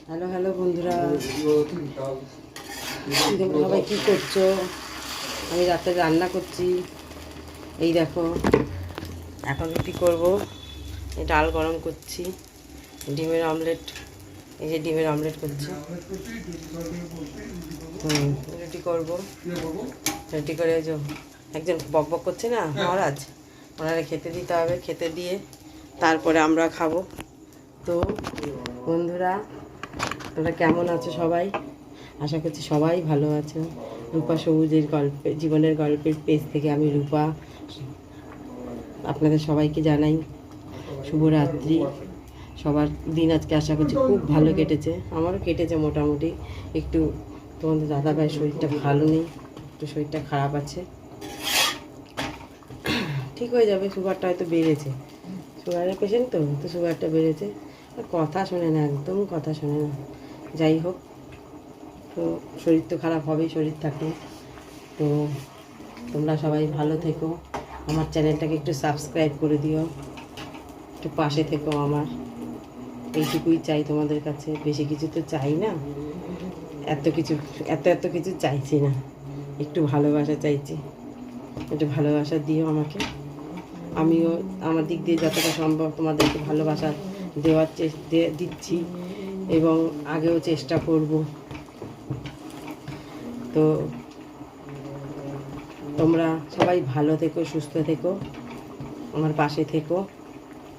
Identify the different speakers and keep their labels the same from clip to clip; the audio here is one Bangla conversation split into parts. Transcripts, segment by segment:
Speaker 1: হ্যালো হ্যালো বন্ধুরা, সবাই কী করছো? আমি রাতে রান্না করছি। এই দেখো, এখন রুটি করবো। ডাল গরম করছি, ডিমের অমলেট। এই যে ডিমের অমলেট করছি। রুটি করবো। রুটি করে যে একজন বক বক করছে না মহারাজ, ওনারা খেতে দিতে হবে। খেতে দিয়ে তারপরে আমরা খাবো। তো বন্ধুরা, তোমরা কেমন আছো সবাই? আশা করছি সবাই ভালো আছো। রূপা সবুজের জীবনের গল্পের পেজ থেকে আমি রূপা আপনাদের সবাইকে জানাই শুভরাত্রি। সবার দিন আজকে আশা করছি খুব ভালো কেটেছে। আমারও কেটেছে মোটামুটি। একটু তোমাদের দাদাভাইয়ের শরীরটা ভালো নেই, একটু শরীরটা খারাপ আছে। ঠিক হয়ে যাবে। সুগারটা হয়তো বেড়েছে, সুগারের পেশেন্ট তো সুগারটা বেড়েছে। কথা শোনে না, একদম কথা শোনে না। যাই হোক, তো শরীর তো খারাপ হবেই, শরীর থাকলে। তো তোমরা সবাই ভালো থেকো। আমার চ্যানেলটাকে একটু সাবস্ক্রাইব করে দিও, একটু পাশে থেকো আমার। এইটুকুই চাই তোমাদের কাছে, বেশি কিছু তো চাই না। এত কিছু চাইছি না, একটু ভালোবাসা চাইছি। একটু ভালোবাসা দিও আমাকে। আমিও আমার দিক দিয়ে যতটা সম্ভব তোমাদেরকে ভালোবাসা দেওয়ার দিচ্ছি, এবং আগেও চেষ্টা করব। তো তোমরা সবাই ভালো থেকো, সুস্থ থেকো, আমার পাশে থেকো,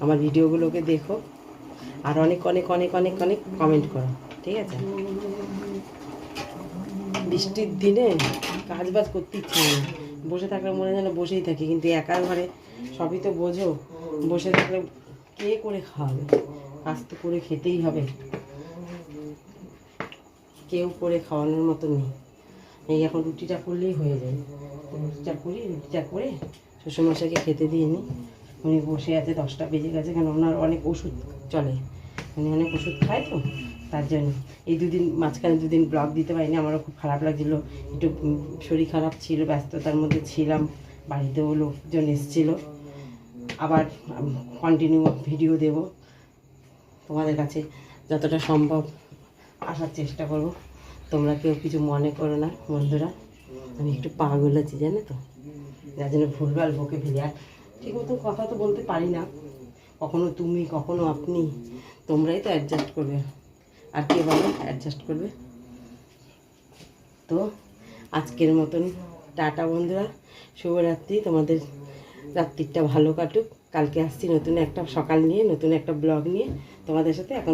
Speaker 1: আমার ভিডিওগুলোকে দেখো, আর অনেক অনেক অনেক অনেক অনেক কমেন্ট করো, ঠিক আছে? বৃষ্টির দিনে কাজ বাজ করতে ইচ্ছে হয় না। বসে থাকলে মনে যেন বসেই থাকি, কিন্তু একা ঘরে সবই তো বোঝো। বসে থাকলে কে করে খাওয়াবে? কাজ তো করে খেতেই হবে। কেউ করে খাওয়ানোর মতো নেই। এই এখন রুটিটা করলেই হয়ে যায়। রুটিটা করি, রুটিটা করে শ্বশুরমশাইকে খেতে দিয়ে নিই। উনি বসে আছে, 10টা বেজে গেছে, কেন ওনার অনেক ওষুধ চলে, উনি অনেক ওষুধ খায় তো, তার জন্য। এই মাঝখানে দুদিন ব্লগ দিতে পারিনি, আমারও খুব খারাপ লাগছিলো। একটু শরীর খারাপ ছিল, ব্যস্ততার মধ্যে ছিলাম, বাড়িতেও লোকজন এসেছিলো। আবার কন্টিনিউ ভিডিও দেব, তোমাদের কাছে যতটা সম্ভব আসার চেষ্টা করব। তোমরা কেউ কিছু মনে করো না বন্ধুরা, আমি একটু পাগল আছি জানো তো, যার জন্য ভুলভাল বকে ফেলি। আর ঠিক মতো কথা তো বলতে পারি না, কখনো তুমি কখনো আপনি। তোমরাই তো অ্যাডজাস্ট করবে, আর কে বলো অ্যাডজাস্ট করবে? তো আজকের মতন টাটা বন্ধুরা, শুভরাত্রি। তোমাদের রাত্রিটা ভালো কাটুক। কালকে আসছি নতুন একটা সকাল নিয়ে, নতুন একটা ব্লগ নিয়ে তোমাদের সাথে। এখন